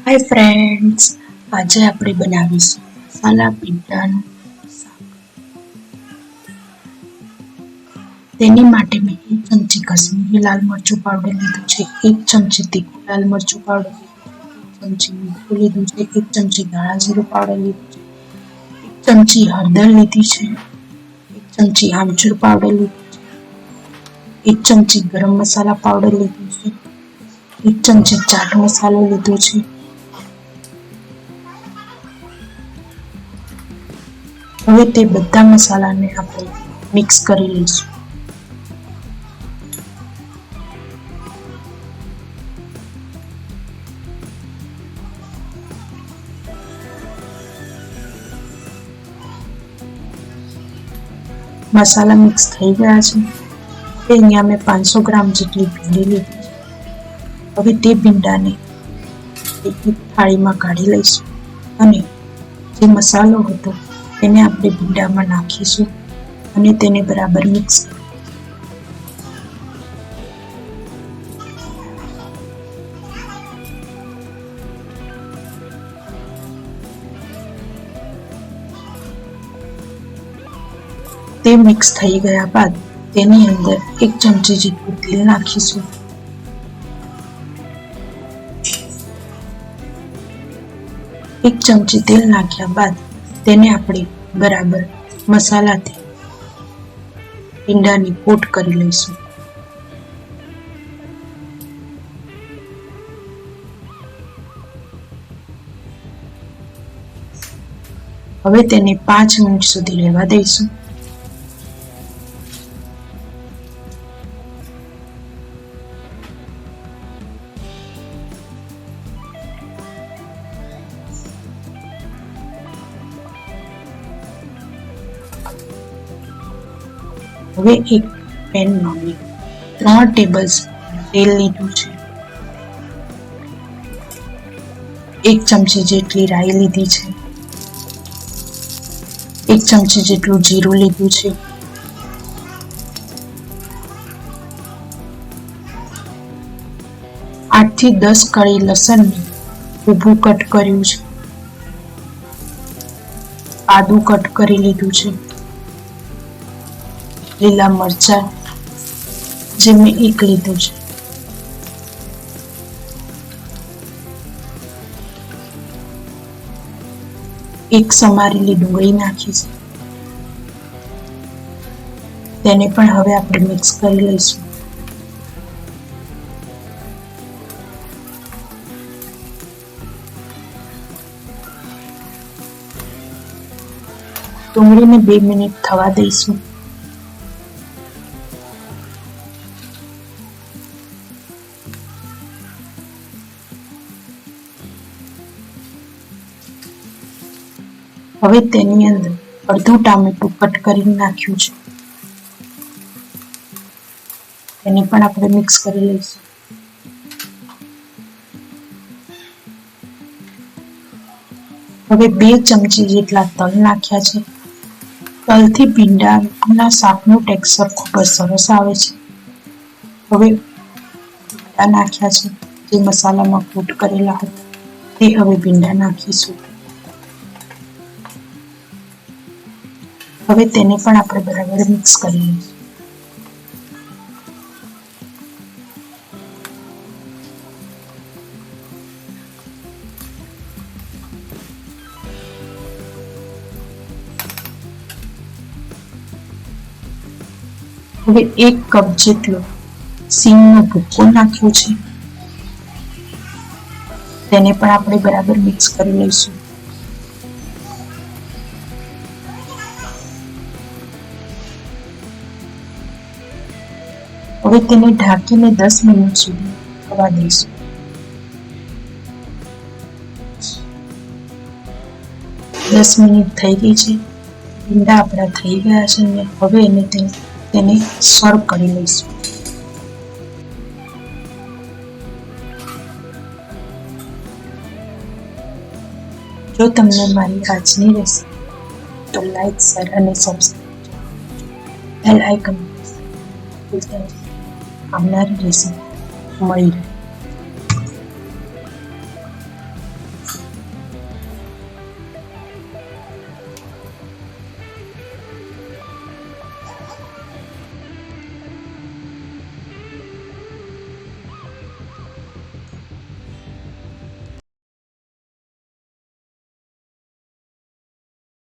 Hi friends, આજે આપણે બનાવીશું મસાલા ભીંડાનું શાક. તેની માટે મેં 1 ચમચી કશ્મીરી લાલ મરચું પાવડર લીધું છે, 1 ચમચી તીખું લાલ મરચું પાવડર લીધું છે, 1 ચમચી મીઠું લીધું છે, 1 ચમચી ધાણા જીરું પાવડર લીધું છે, 1 ચમચી હળદર લીધી છે, 1 ચમચી આમચૂર પાવડર લીધું છે, 1 ચમચી ગરમ મસાલા પાવડર લીધું છે, 1 ચમચી ચાટ મસાલો લીધો છે. હવે તે બધા મસાલાને આપણે મિક્સ કરી લઈશું. મસાલા મિક્સ થઈ ગયા છે. હવે અહીંયા મેં 500 ગ્રામ જેટલી ભીંડી લીધી છે. હવે તે ભીંડાને એક થાળીમાં કાઢી લઈશું અને જે મસાલો હતો તેને આપણે ભીંડામાં નાખીશું અને તેને બરાબર મિક્સ કરીશું. તે મિક્સ થઈ ગયા બાદ તેની અંદર 1 ચમચી જેટલું તેલ નાખીશું. એક ચમચી તેલ નાખ્યા બાદ તેને આપણે બરાબર મસાલાથી ભીંડાની કોટ કરી લઈશું. હવે તેને 5 મિનિટ સુધી રહેવા દઈશું. હવે એક પેનમાં મેં 3 ટેબલ સ્પૂન તેલ લીધું છે, 1 ચમચી જેટલી રાઈ લીધી છે, 1 ચમચી જેટલું જીરું લીધું છે, 8 થી 10 કળી લસણને ઊભું કટ કર્યું છે, આદું કટ કરી લીધું છે, લીલા મરચાં જે મેં 1 લીધું છે, એક સમારેલી ડુંગળી નાખી છે. તેને પણ હવે આપણે મિક્સ કરી લઈશું. ડુંગળીને 2 મિનિટ થવા દઈશું. હવે તેની અંદર અડધું ટામેટું કટ કરીને નાખ્યું છે, તેને પણ આપણે મિક્સ કરી લઈશું. હવે 2 ચમચી જેટલા તલ નાખ્યા છે. તલથી ભીંડાના શાકનું ટેક્સચર ખૂબ જ સરસ આવે છે. હવે ભીંડા નાખ્યા છે, જે મસાલામાં કોટ કરેલા હતા તે હવે ભીંડા નાખીશું. હવે તેને પણ આપણે બરાબર મિક્સ કરી લઈશું. હવે 1 કપ જેટલો સિંગનો ભૂકો નાખ્યો છે, તેને પણ આપણે બરાબર મિક્સ કરી લઈશું. હવે તેને ઢાંકીને 10 મિનિટ સુધી થવા દઈશું. દસ મિનિટ થઈ ગઈ છે. ભીંડા આપણા થઈ ગયા છે અને હવે તેને સર્વ કરી લઈશું. જો તમને મારી આજની રેસીપી તો લાઈક, શેર અને સબસ્ક્રાઈબ બેલ આઇકન આવનારી રેસીપી મળી રહે.